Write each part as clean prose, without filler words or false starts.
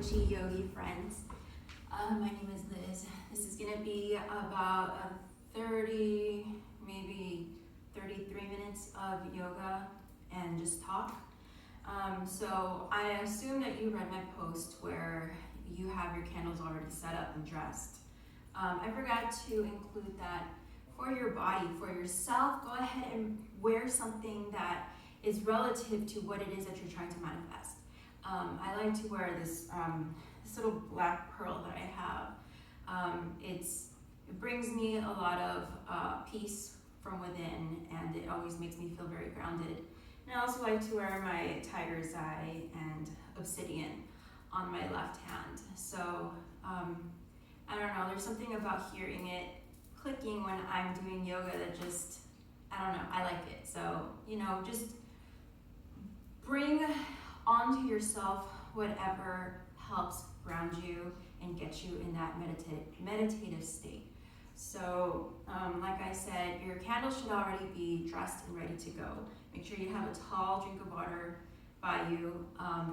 witchy yogi friends. My name is Liz. This is going to be about 30, maybe 33 minutes of yoga and just talk. So I assume that you read my post where you have your candles already set up and dressed. I forgot to include that for your body, for yourself, go ahead and wear something that is relative to what it is that you're trying to manifest. I like to wear this little black pearl that I have. It brings me a lot of peace from within, and it always makes me feel very grounded. And I also like to wear my tiger's eye and obsidian on my left hand. So I don't know, there's something about hearing it clicking when I'm doing yoga that just, I don't know, I like it. So, just bring onto yourself whatever helps ground you and get you in that meditative state. So, like I said, your candle should already be dressed and ready to go. Make sure you have a tall drink of water by you.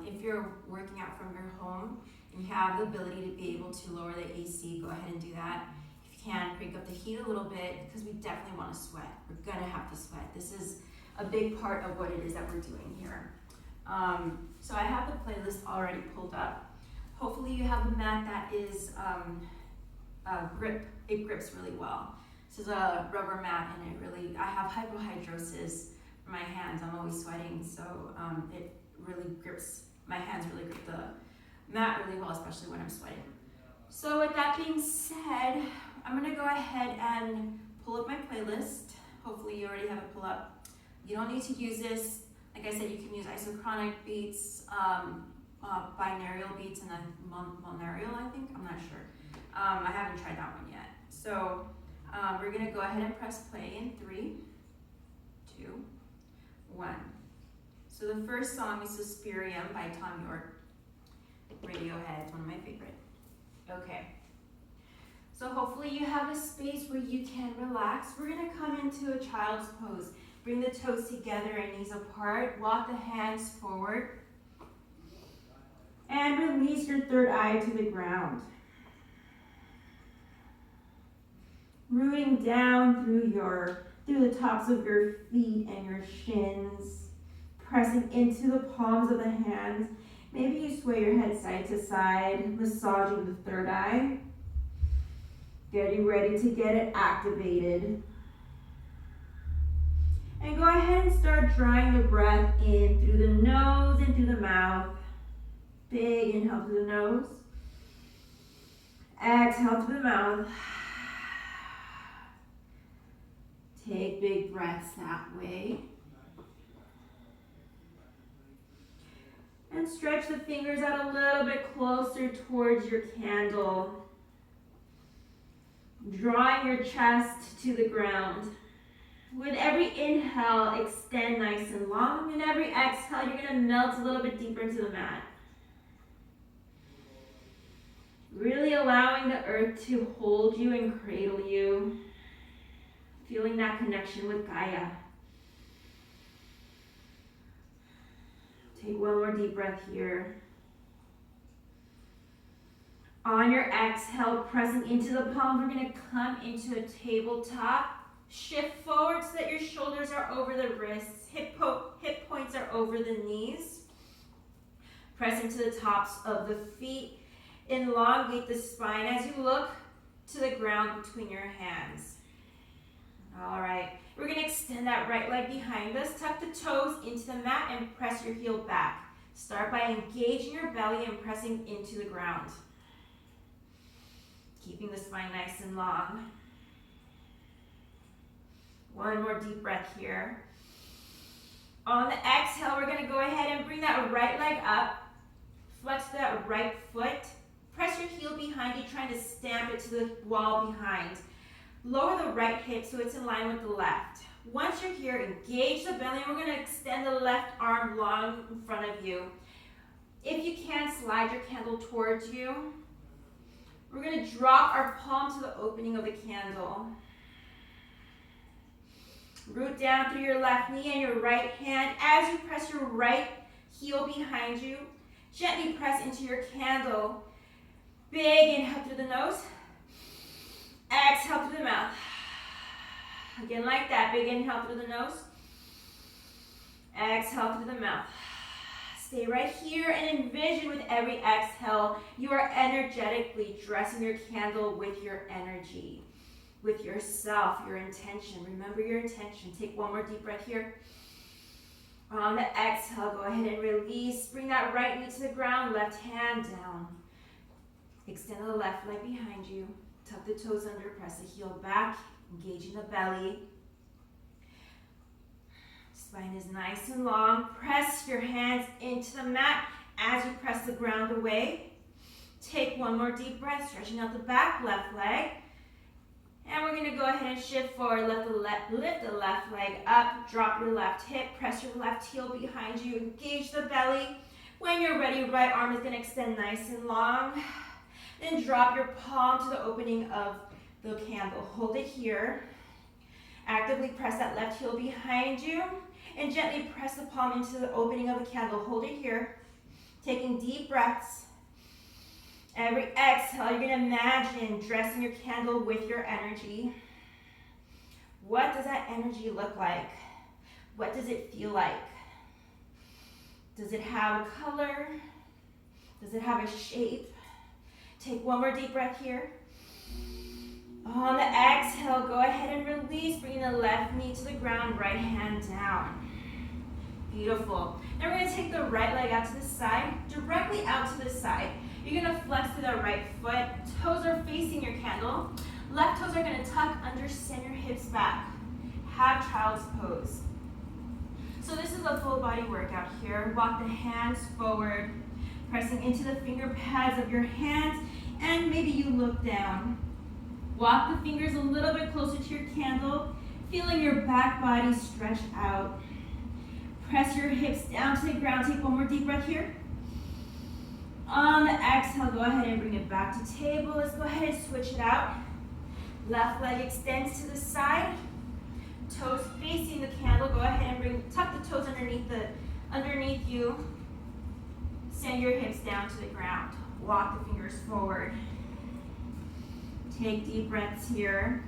If you're working out from your home and you have the ability to be able to lower the AC, go ahead and do that. If you can, crank up the heat a little bit, because we definitely want to sweat. We're gonna have to sweat. This is a big part of what it is that we're doing here. So I have the playlist already pulled up. Hopefully you have a mat that is it grips really well. This is a rubber mat, and I have hypohidrosis in my hands. I'm always sweating, so it really grips, my hands really grip the mat really well, especially when I'm sweating. So with that being said, I'm gonna go ahead and pull up my playlist. Hopefully you already have it pulled up. You don't need to use this. Like I said, you can use isochronic beats, binaural beats, and then monaural, I think. I'm not sure. I haven't tried that one yet. So we're going to go ahead and press play in 3, 2, 1. So the first song is Suspirium by Tom York. Radiohead, one of my favorite. Okay. So hopefully you have a space where you can relax. We're going to come into a child's pose. Bring the toes together and knees apart. Walk the hands forward. And release your third eye to the ground. Rooting down through the tops of your feet and your shins. Pressing into the palms of the hands. Maybe you sway your head side to side, massaging the third eye. Getting ready to get it activated. And go ahead and start drawing the breath in through the nose and through the mouth. Big inhale through the nose. Exhale through the mouth. Take big breaths that way. And stretch the fingers out a little bit closer towards your candle. Drawing your chest to the ground. With every inhale, extend nice and long. And every exhale, you're going to melt a little bit deeper into the mat. Really allowing the earth to hold you and cradle you. Feeling that connection with Gaia. Take one more deep breath here. On your exhale, pressing into the palm, we're going to come into a tabletop. Shift forward so that your shoulders are over the wrists, hip points are over the knees. Press into the tops of the feet. Elongate the spine as you look to the ground between your hands. All right, we're going to extend that right leg behind us. Tuck the toes into the mat and press your heel back. Start by engaging your belly and pressing into the ground. Keeping the spine nice and long. One more deep breath here. On the exhale, we're going to go ahead and bring that right leg up. Flex that right foot. Press your heel behind you, trying to stamp it to the wall behind. Lower the right hip so it's in line with the left. Once you're here, engage the belly. We're going to extend the left arm long in front of you. If you can, slide your candle towards you. We're going to drop our palm to the opening of the candle. Root down through your left knee and your right hand as you press your right heel behind you. Gently press into your candle. Big inhale through the nose. Exhale through the mouth. Again, like that. Big inhale through the nose. Exhale through the mouth. Stay right here and envision with every exhale, you are energetically dressing your candle with your energy, with yourself, your intention. Remember your intention. Take one more deep breath here. On the exhale, go ahead and release. Bring that right knee to the ground, left hand down. Extend the left leg behind you. Tuck the toes under, press the heel back, engaging the belly. Spine is nice and long. Press your hands into the mat as you press the ground away. Take one more deep breath, stretching out the back, left leg. And we're going to go ahead and shift forward. Lift the left leg up. Drop your left hip. Press your left heel behind you. Engage the belly. When you're ready, right arm is going to extend nice and long. Then drop your palm to the opening of the candle. Hold it here. Actively press that left heel behind you. And gently press the palm into the opening of the candle. Hold it here. Taking deep breaths. Every exhale, you're going to imagine dressing your candle with your energy. What does that energy look like? What does it feel like? Does it have a color? Does it have a shape? Take one more deep breath here. On the exhale, go ahead and release, bringing the left knee to the ground, right hand down. Beautiful. Now we're going to take the right leg out to the side, directly out to the side. You're going to flex to the right foot. Toes are facing your candle. Left toes are going to tuck under, send your hips back. Have child's pose. So this is a full body workout here. Walk the hands forward, pressing into the finger pads of your hands, and maybe you look down. Walk the fingers a little bit closer to your candle, feeling your back body stretch out. Press your hips down to the ground. Take one more deep breath here. On the exhale, go ahead and bring it back to table. Let's go ahead and switch it out. Left leg extends to the side. Toes facing the candle. Go ahead and tuck the toes underneath you. Send your hips down to the ground. Walk the fingers forward. Take deep breaths here.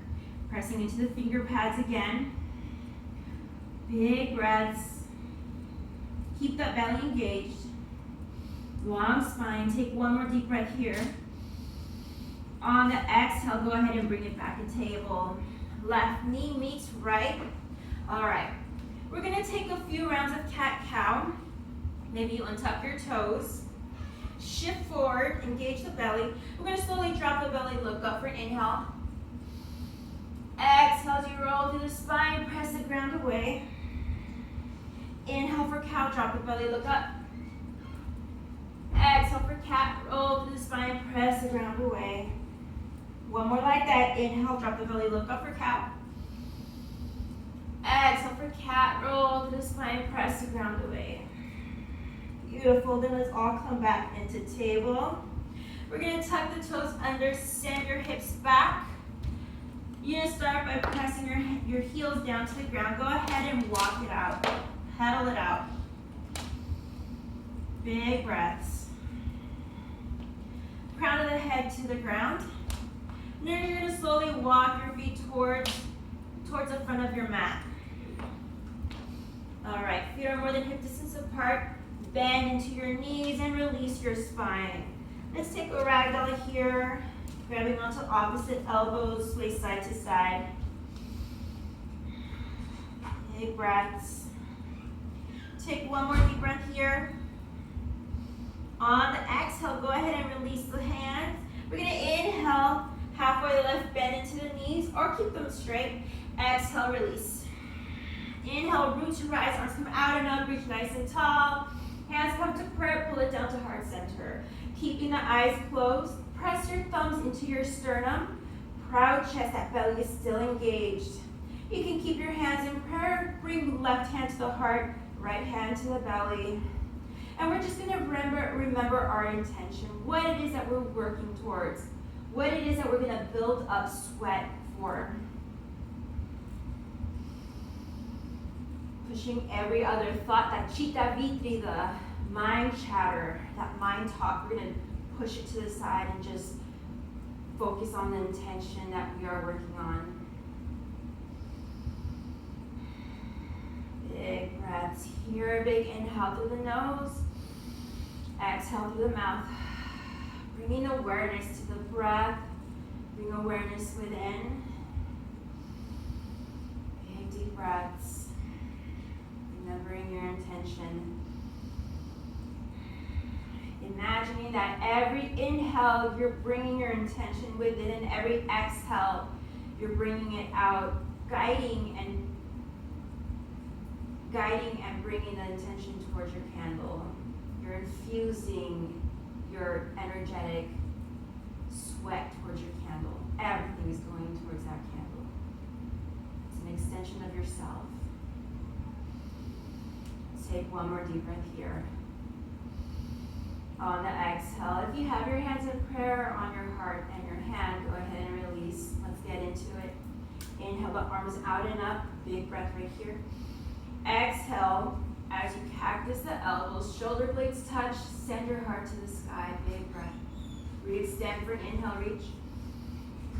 Pressing into the finger pads again. Big breaths. Keep that belly engaged. Long spine. Take one more deep breath here. On the exhale, go ahead and bring it back to table. Left knee meets right. All right. We're going to take a few rounds of cat-cow. Maybe you untuck your toes. Shift forward. Engage the belly. We're going to slowly drop the belly. Look up for an inhale. Exhale as you roll through the spine. Press the ground away. Inhale for cow. Drop the belly. Look up. Exhale for cat, roll through the spine, press the ground away. One more like that. Inhale, drop the belly, look up for cow. Exhale for cat, roll through the spine, press the ground away. Beautiful. Then let's all come back into table. We're going to tuck the toes under, send your hips back. You're going to start by pressing your heels down to the ground. Go ahead and walk it out. Pedal it out. Big breaths. Crown of the head to the ground. And then you're going to slowly walk your feet towards the front of your mat. All right, feet are more than hip distance apart. Bend into your knees and release your spine. Let's take a ragdoll here. Grabbing onto opposite elbows, sway side to side. Big breaths. Take one more deep breath here. On the exhale, go ahead and release the hands. We're going to inhale, halfway left, bend into the knees, or keep them straight. Exhale, release. Inhale, root to rise, arms come out and up, reach nice and tall. Hands come to prayer, pull it down to heart center. Keeping the eyes closed, press your thumbs into your sternum. Proud chest, that belly is still engaged. You can keep your hands in prayer, bring left hand to the heart, right hand to the belly. And we're just going to remember our intention, what it is that we're working towards, what it is that we're going to build up sweat for. Pushing every other thought, that chitta vitri, the mind chatter, that mind talk, we're gonna push it to the side and just focus on the intention that we are working on. Big breaths here. Big inhale through the nose. Exhale through the mouth. Bringing awareness to the breath. Bring awareness within. Big deep breaths. Remembering your intention. Imagining that every inhale, you're bringing your intention within, and every exhale, you're bringing it out, guiding and bringing the intention towards your candle. You're infusing your energetic sweat towards your candle. Everything is going towards that candle. It's an extension of yourself. Take one more deep breath here. On the exhale, if you have your hands in prayer on your heart and your hand, go ahead and release. Let's get into it. Inhale the arms out and up. Big breath right here. Exhale, as you cactus the elbows, shoulder blades touch, send your heart to the sky. Big breath. Re-extend for an inhale, reach.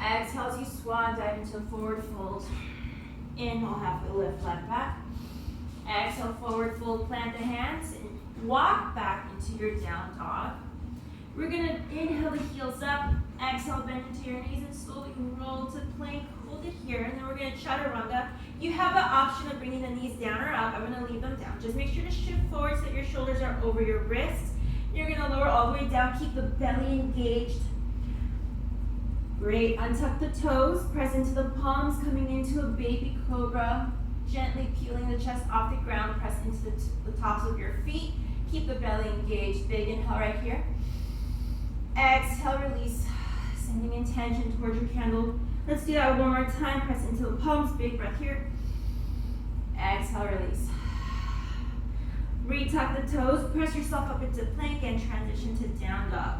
Exhale as you swan dive into a forward fold. Inhale, halfway lift, left back. Exhale, forward fold, plant the hands, and walk back into your down dog. We're gonna inhale the heels up, exhale, bend into your knees, and slowly roll to plank. Hold it here, and then we're gonna chaturanga. You have the option of bringing the knees down or up. I'm gonna leave them down. Just make sure to shift forward so that your shoulders are over your wrists. You're gonna lower all the way down, keep the belly engaged. Great, untuck the toes, press into the palms, coming into a baby cobra. Gently peeling the chest off the ground, press into the tops of your feet. Keep the belly engaged. Big inhale right here. Exhale, release. Sending intention towards your candle. Let's do that one more time. Press into the palms. Big breath here. Exhale, release. Retuck the toes. Press yourself up into plank and transition to down dog.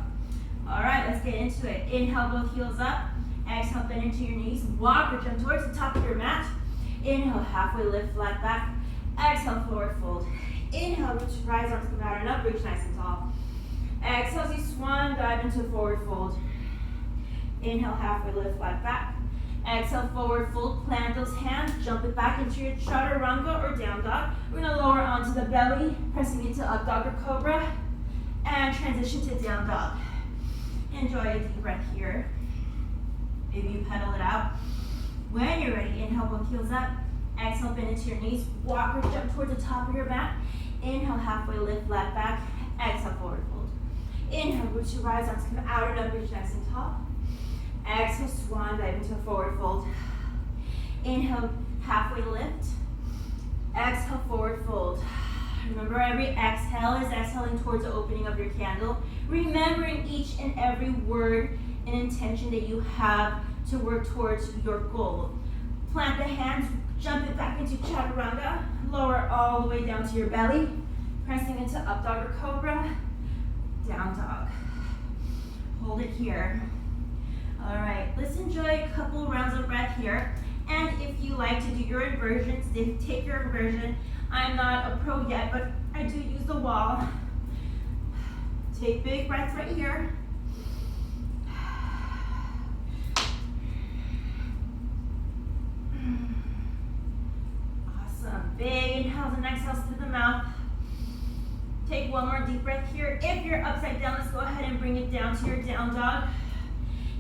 All right, let's get into it. Inhale, both heels up. Exhale, bend into your knees. Walk or jump towards the top of your mat. Inhale, halfway lift, flat back. Exhale, forward fold. Inhale, reach, rise, arms come out and up, reach nice and tall. Exhale as you swan, dive into forward fold. Inhale, halfway lift, flat back. Exhale, forward fold, plant those hands, jump it back into your chaturanga or down dog. We're gonna lower onto the belly, pressing into up dog or cobra, and transition to down dog. Enjoy a deep breath here. Maybe you pedal it out. When you're ready, inhale, both heels up. Exhale, bend into your knees. Walk or jump towards the top of your mat. Inhale, halfway lift, flat back. Exhale, forward fold. Inhale, root to rise, arms come out and up, reach nice and tall. Exhale, swan dive into a forward fold. Inhale, halfway lift. Exhale, forward fold. Remember, every exhale is exhaling towards the opening of your candle. Remembering each and every word and intention that you have to work towards your goal. Plant the hands, jump it back into chaturanga, lower all the way down to your belly, pressing into up dog or cobra, down dog. Hold it here. All right, let's enjoy a couple rounds of breath here. And if you like to do your inversions, take your inversion. I'm not a pro yet, but I do use the wall. Take big breaths right here. Awesome. Big inhales and exhales through the mouth. Take one more deep breath here. If you're upside down, let's go ahead and bring it down to your down dog.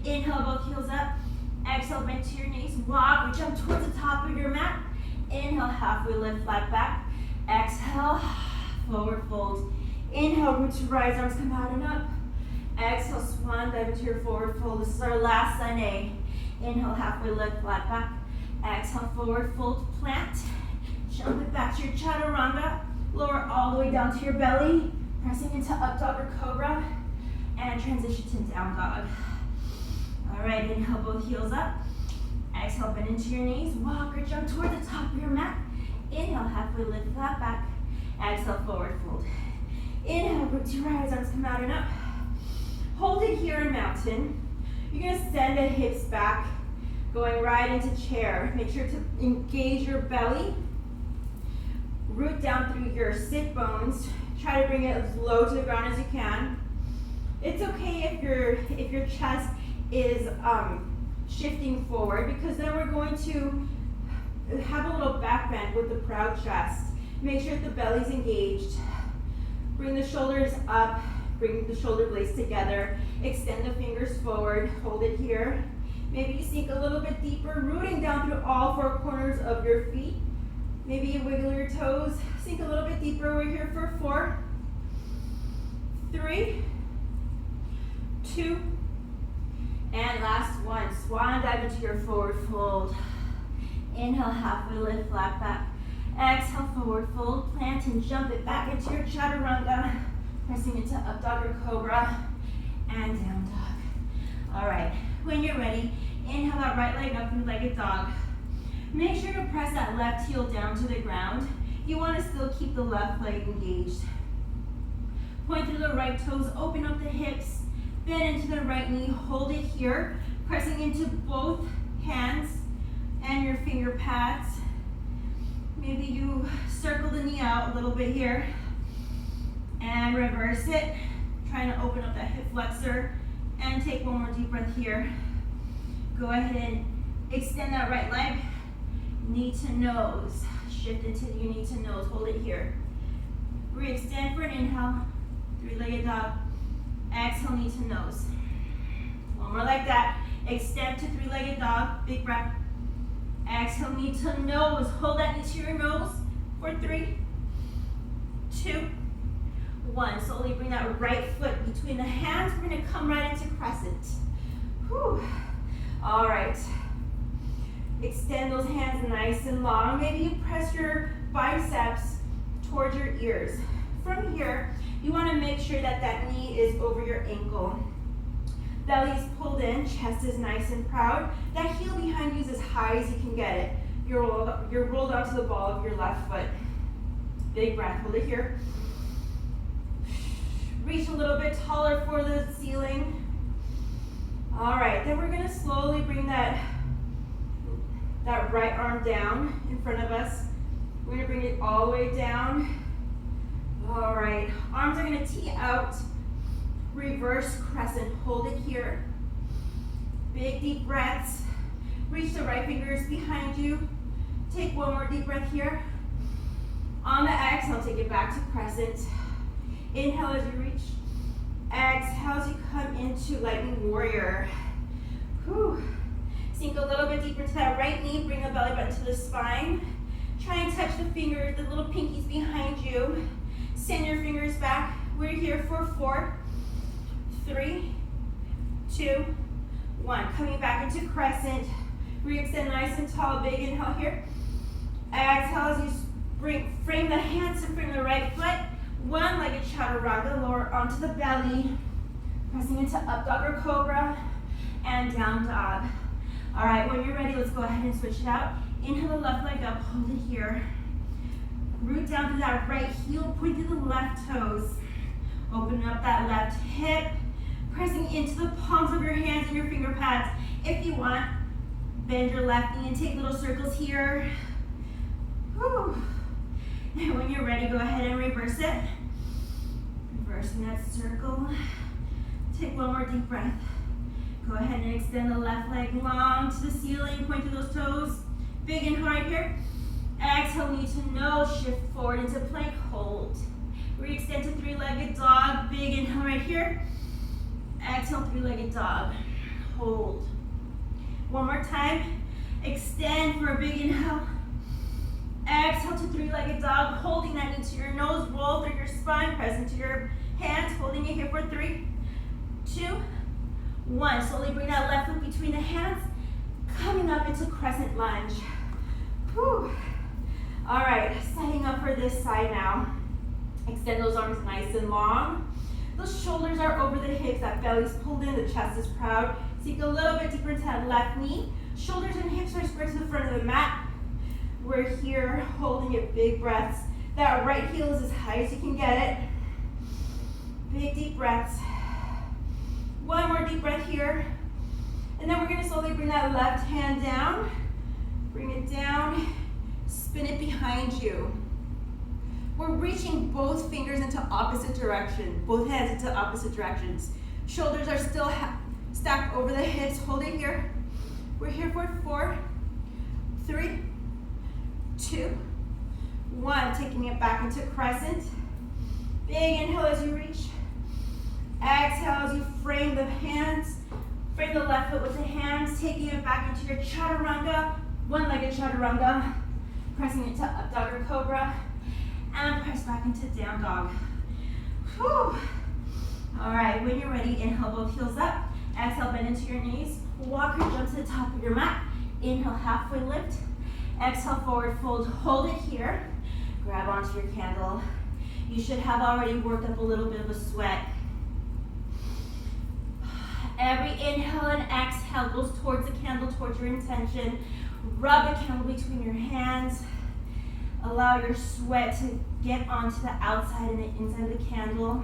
Inhale, both heels up. Exhale, bend to your knees. Walk or jump towards the top of your mat. Inhale, halfway lift, flat back. Exhale, forward fold. Inhale, root to rise, arms come out and up. Exhale, swan dive into your forward fold. This is our last Sunday. Inhale, halfway lift, flat back. Exhale, forward fold, plant. Jump it back to your chaturanga. Lower all the way down to your belly. Pressing into up dog or cobra. And transition to down dog. All right, inhale, both heels up. Exhale, bend into your knees. Walk or jump toward the top of your mat. Inhale, halfway lift, flat back. Exhale, forward fold. Inhale, root to rise, arms come out and up. Hold it here in mountain. You're gonna send the hips back, going right into chair. Make sure to engage your belly. Root down through your sit bones. Try to bring it as low to the ground as you can. It's okay if your chest is shifting forward, because then we're going to have a little back bend with the proud chest. Make sure that the belly's engaged. Bring the shoulders up, bring the shoulder blades together. Extend the fingers forward, hold it here. Maybe you sink a little bit deeper, rooting down through all four corners of your feet. Maybe you wiggle your toes, sink a little bit deeper. We're here for 4, 3, 2, and last one. Swan dive into your forward fold. Inhale, halfway lift, flat back. Exhale, forward fold, plant and jump it back into your Chaturanga. Pressing into up dog or cobra, and down dog. All right, when you're ready, inhale that right leg up, three-legged dog. Make sure to press that left heel down to the ground. You want to still keep the left leg engaged. Point through the right toes, open up the hips, bend into the right knee, hold it here, pressing into both hands and your finger pads. Maybe you circle the knee out a little bit here and reverse it. Trying to open up that hip flexor and take one more deep breath here. Go ahead and extend that right leg, knee to nose. Shift into your knee to nose, hold it here. Re-extend for an inhale, three-legged dog. Exhale, knee to nose. One more like that. Extend to three-legged dog, big breath. Exhale, knee to nose. Hold that knee to your nose for 3, 2, 1. Slowly bring that right foot between the hands. We're gonna come right into crescent. Whew. All right. Extend those hands nice and long. Maybe you press your biceps towards your ears. From here, you want to make sure that that knee is over your ankle. Belly is pulled in, chest is nice and proud. That heel behind you is as high as you can get it. You're rolled onto the ball of your left foot. Big breath, hold it here. Reach a little bit taller for the ceiling. All right, then we're gonna slowly bring that right arm down in front of us. We're gonna bring it all the way down. All right, arms are gonna tee out. Reverse crescent, hold it here. Big deep breaths. Reach the right fingers behind you. Take one more deep breath here. On the exhale, take it back to crescent. Inhale as you reach. Exhale as you come into lightning warrior. Whew. Sink a little bit deeper into that right knee. Bring the belly button to the spine. Try and touch the fingers, the little pinkies behind you. Send your fingers back. We're here for 4, 3, 2, 1. Coming back into crescent. Re-extend nice and tall. Big inhale here. Exhale as you frame the hands to frame the right foot. One-legged chaturanga, lower onto the belly. Pressing into up dog or cobra. And down dog. All right, when you're ready, let's go ahead and switch it out. Inhale the left leg up, hold it here. Root down through that right heel, point through the left toes. Open up that left hip, pressing into the palms of your hands and your finger pads. If you want, bend your left knee and take little circles here. Whew. And when you're ready, go ahead and reverse it. Reversing that circle. Take one more deep breath. Go ahead and extend the left leg long to the ceiling, point to those toes. Big inhale right here. Exhale, knee to nose, shift forward into plank, hold. Re-extend to three-legged dog, big inhale right here. Exhale, three-legged dog, hold. One more time, extend for a big inhale. Exhale to three-legged dog, holding that knee to your nose, roll through your spine, press into your hands, holding it here for 3, 2, 1. Slowly bring that left foot between the hands, coming up into Crescent Lunge. Whew. All right, setting up for this side now. Extend those arms nice and long. Those shoulders are over the hips, that belly's pulled in, the chest is proud. Sink a little bit deeper into that left knee. Shoulders and hips are spread to the front of the mat. We're here holding it, big breaths. That right heel is as high as you can get it. Big deep breaths. One more deep breath here. And then we're gonna slowly bring that left hand down. Bring it down, spin it behind you. We're reaching both fingers into opposite direction, both hands into opposite directions. Shoulders are still stacked over the hips. Hold it here. We're here for 4, 3, 2, 1. Taking it back into crescent. Big inhale as you reach. Exhale as you frame the hands. Frame the left foot with the hands. Taking it back into your chaturanga. One-legged chaturanga. Pressing into up dog or cobra. And press back into down dog. Whew. All right, when you're ready, inhale both heels up. Exhale, bend into your knees. Walk or jump to the top of your mat. Inhale, halfway lift. Exhale, forward fold. Hold it here. Grab onto your candle. You should have already worked up a little bit of a sweat. Every inhale and exhale goes towards the candle, towards your intention. Rub the candle between your hands. Allow your sweat to get onto the outside and the inside of the candle.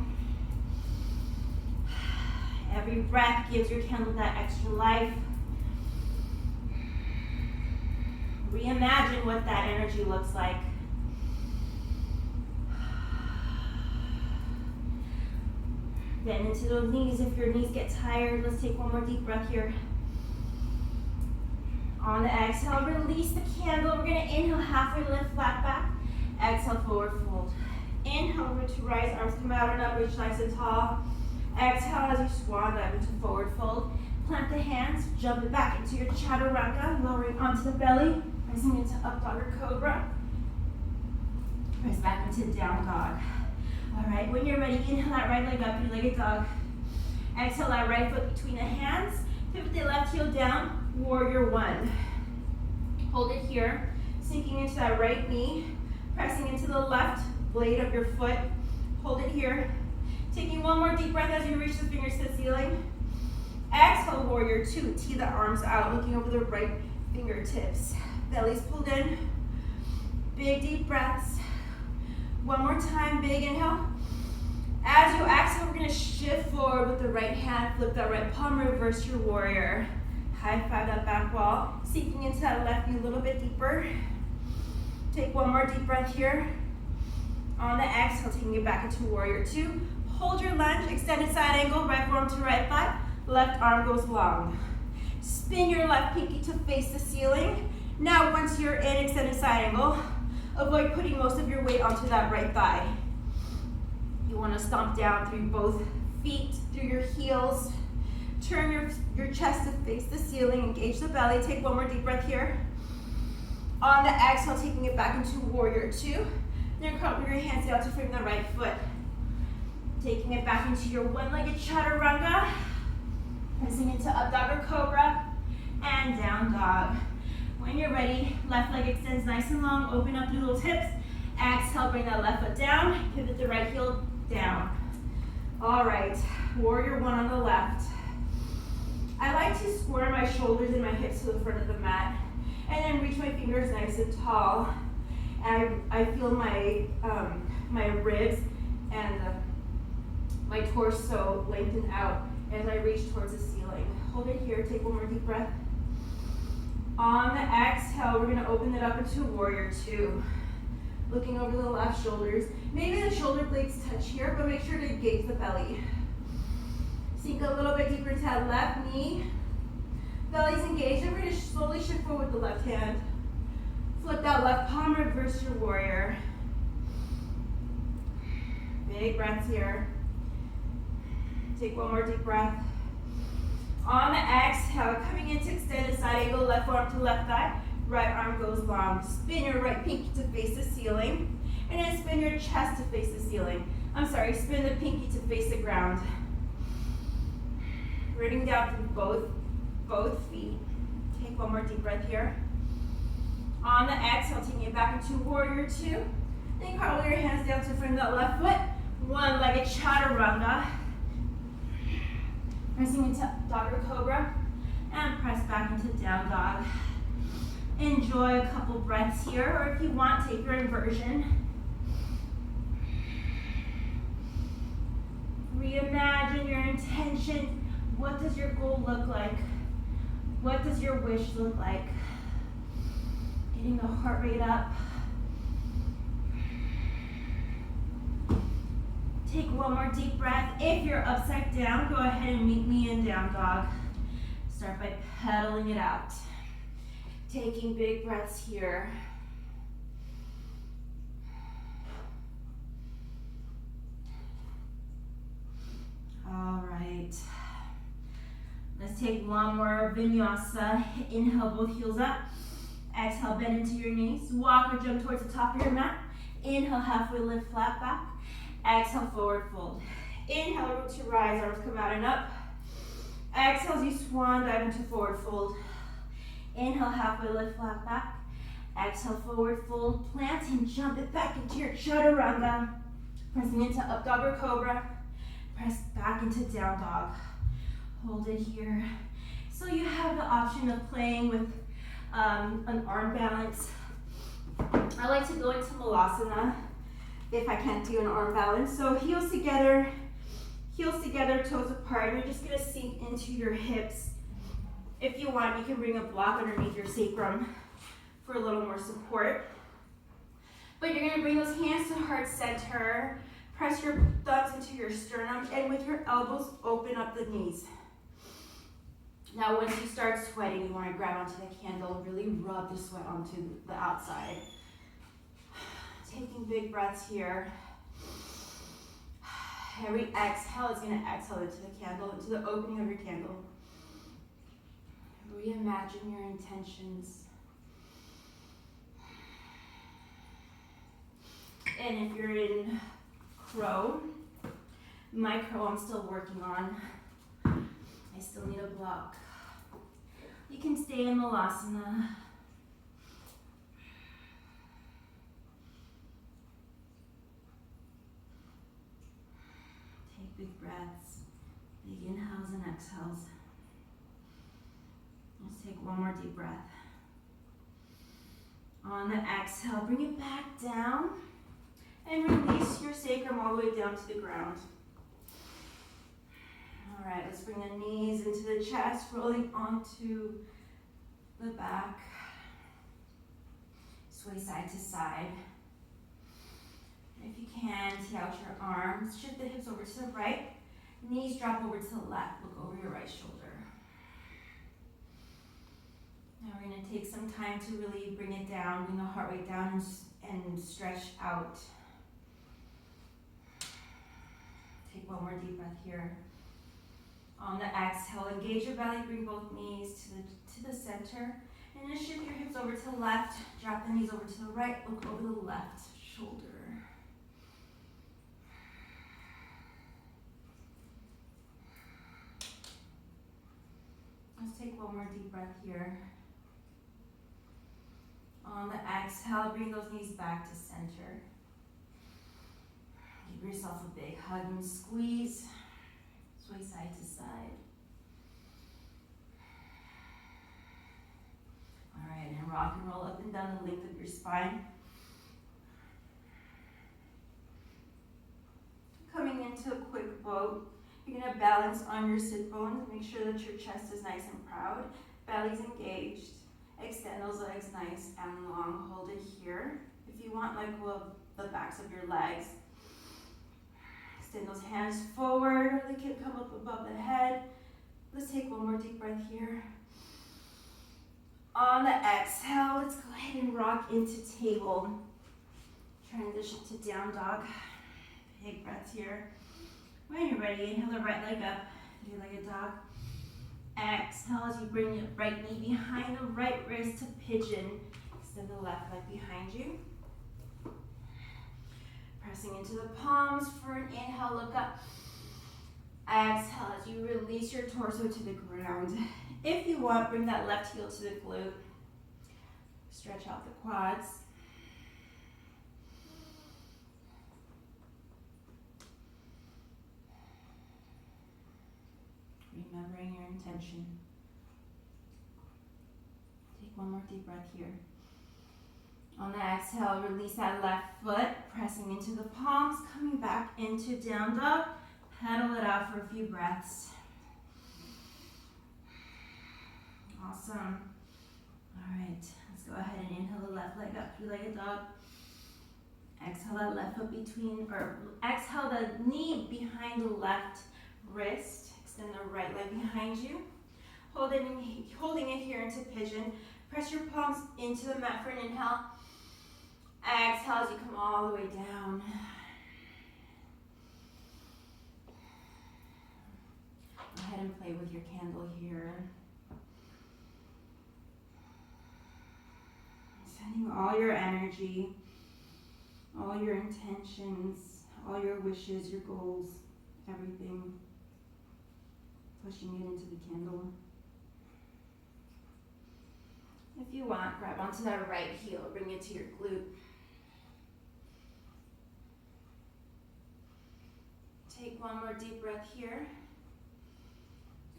Every breath gives your candle that extra life. Reimagine what that energy looks like. Bend into those knees. If your knees get tired, let's take one more deep breath here. On the exhale, release the candle. We're gonna inhale, halfway lift, flat back. Exhale, forward fold. Inhale, root to rise, arms come out and up, reach nice and tall. Exhale as you swan dive into forward fold. Plant the hands, jump it back into your chaturanga, lowering onto the belly, pressing into up dog or cobra. Press back into down dog. All right, when you're ready, inhale that right leg up, three-legged dog. Exhale that right foot between the hands. Pivot the left heel down, warrior one. Hold it here, sinking into that right knee, pressing into the left blade of your foot. Hold it here. Taking one more deep breath as you reach the fingers to the ceiling. Exhale, warrior two. Tee the arms out, looking over the right fingertips. Belly's pulled in. Big deep breaths. One more time, big inhale. As you exhale, we're gonna shift forward with the right hand, flip that right palm, reverse your warrior. High five that back wall. Sinking into that left knee a little bit deeper. Take one more deep breath here. On the exhale, taking it back into warrior two. Hold your lunge, extended side angle, right forearm to right thigh. Left arm goes long. Spin your left pinky to face the ceiling. Now, once you're in extended side angle, avoid putting most of your weight onto that right thigh. You want to stomp down through both feet, through your heels. Turn your chest to face the ceiling, engage the belly. Take one more deep breath here. On the exhale, taking it back into warrior two. Then crumple your hands down to frame the right foot. Taking it back into your one-legged chaturanga. Pressing into up dog or cobra. And down dog. When you're ready, left leg extends nice and long. Open up through those hips. Exhale, bring that left foot down. Pivot the right heel down. All right, warrior one on the left. I like to square my shoulders and my hips to the front of the mat. And then reach my fingers nice and tall. And I feel my ribs and my torso lengthen out as I reach towards the ceiling. Hold it here, take one more deep breath. On the exhale, we're gonna open it up into warrior two. Looking over the left shoulders. Maybe the shoulder blades touch here, but make sure to engage the belly. Sink a little bit deeper into that left knee. Belly's engaged, and we're gonna slowly shift forward with the left hand. Flip that left palm, reverse your warrior. Big breaths here. Take one more deep breath. On the exhale, coming into extended side angle, left arm to left thigh, right arm goes long. Spin your right pinky to face the ceiling, and then spin your chest to face the ceiling. Spin the pinky to face the ground. Rooting down through both feet. Take one more deep breath here. On the exhale, taking it back into warrior two. Then cartwheel your hands down to frame that left foot. One-legged chaturanga. Pressing into dog or cobra. And press back into down dog. Enjoy a couple breaths here, or if you want, take your inversion. Reimagine your intention. What does your goal look like? What does your wish look like? Getting the heart rate up. Take one more deep breath. If you're upside down, go ahead and meet me in down dog. Start by pedaling it out. Taking big breaths here. All right. Let's take one more vinyasa. Inhale, both heels up. Exhale, bend into your knees. Walk or jump towards the top of your mat. Inhale, halfway lift, flat back. Exhale, forward fold. Inhale, root to rise, arms come out and up. Exhale as you swan dive into forward fold. Inhale, halfway lift, flat back. Exhale, forward fold. Plant and jump it back into your chaturanga. Pressing into up dog or cobra. Press back into down dog. Hold it here. So you have the option of playing with an arm balance. I like to go into malasana if I can't do an arm balance. So heels together, toes apart. And you're just gonna sink into your hips. If you want, you can bring a block underneath your sacrum for a little more support. But you're gonna bring those hands to heart center. Press your thumbs into your sternum, and with your elbows, open up the knees. Now, once you start sweating, you want to grab onto the candle and really rub the sweat onto the outside. Taking big breaths here. Every exhale is going to exhale into the candle, into the opening of your candle. Reimagine your intentions. And if you're in crow, my crow I'm still working on. I still need a block. You can stay in malasana. Take big breaths, big inhales and exhales. Let's take one more deep breath. On the exhale, bring it back down and release your sacrum all the way down to the ground. All right, let's bring the knees into the chest, rolling onto the back. Sway side to side. If you can, tee out your arms. Shift the hips over to the right. Knees drop over to the left. Look over your right shoulder. Now we're going to take some time to really bring it down, bring the heart rate down and stretch out. Take one more deep breath here. On the exhale, engage your belly, bring both knees to the center, and just shift your hips over to the left, drop the knees over to the right, look over the left shoulder. Let's take one more deep breath here. On the exhale, bring those knees back to center. Give yourself a big hug and squeeze. Sway side to side. All right, and rock and roll up and down the length of your spine. Coming into a quick boat, you're going to balance on your sit bones. Make sure that your chest is nice and proud. Belly's engaged. Extend those legs nice and long. Hold it here. If you want, like the backs of your legs. Extend those hands forward. They can come up above the head. Let's take one more deep breath here. On the exhale, let's go ahead and rock into table. Transition to down dog. Big breaths here. When you're ready, inhale the right leg up. Three-legged dog. Exhale as you bring your right knee behind the right wrist to pigeon. Extend the left leg behind you. Pressing into the palms for an inhale, look up. Exhale as you release your torso to the ground. If you want, bring that left heel to the glute. Stretch out the quads. Remembering your intention. Take one more deep breath here. On the exhale, release that left foot, pressing into the palms, coming back into down dog. Pedal it out for a few breaths. Awesome. All right, let's go ahead and inhale the left leg up, three-legged dog. Exhale that left foot between, or exhale the knee behind the left wrist. Extend the right leg behind you. Holding it here into pigeon. Press your palms into the mat for an inhale. Exhale as you come all the way down. Go ahead and play with your candle here. Sending all your energy, all your intentions, all your wishes, your goals, everything. Pushing it into the candle. If you want, grab onto that right heel, bring it to your glute. Take one more deep breath here.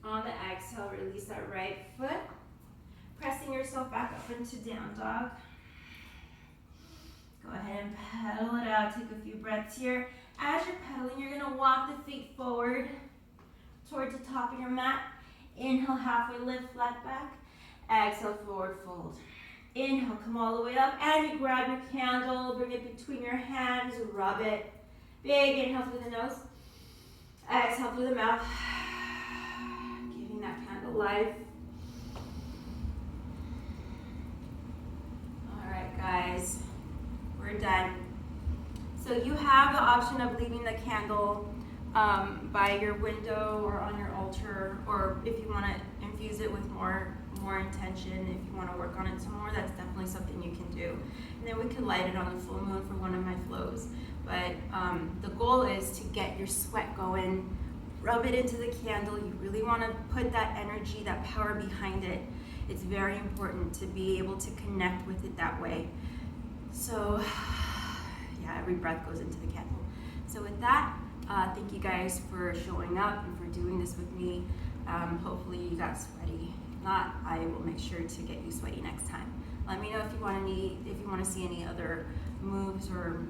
On the exhale, release that right foot. Pressing yourself back up into down dog. Go ahead and pedal it out. Take a few breaths here. As you're pedaling, you're going to walk the feet forward towards the top of your mat. Inhale, halfway lift, flat back. Exhale, forward fold. Inhale, come all the way up, and you grab your candle, bring it between your hands, rub it. Big inhale through the nose. Exhale through the mouth. Giving that candle life. All right, guys, we're done. So you have the option of leaving the candle by your window or on your altar, or if you want to infuse it with more intention, if you want to work on it some more, that's definitely something you can do. And then we can light it on the full moon for one of my flows. But the goal is to get your sweat going, rub it into the candle. You really want to put that energy, that power behind it. It's very important to be able to connect with it that way. So yeah, every breath goes into the candle. So with that, thank you guys for showing up and for doing this with me. Hopefully you got sweaty. If not, I will make sure to get you sweaty next time. Let me know if you want to see any other moves or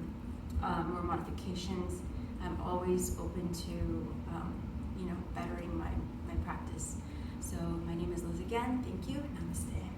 more modifications. I'm always open to bettering my practice. So my name is Liz again. Thank you. Namaste.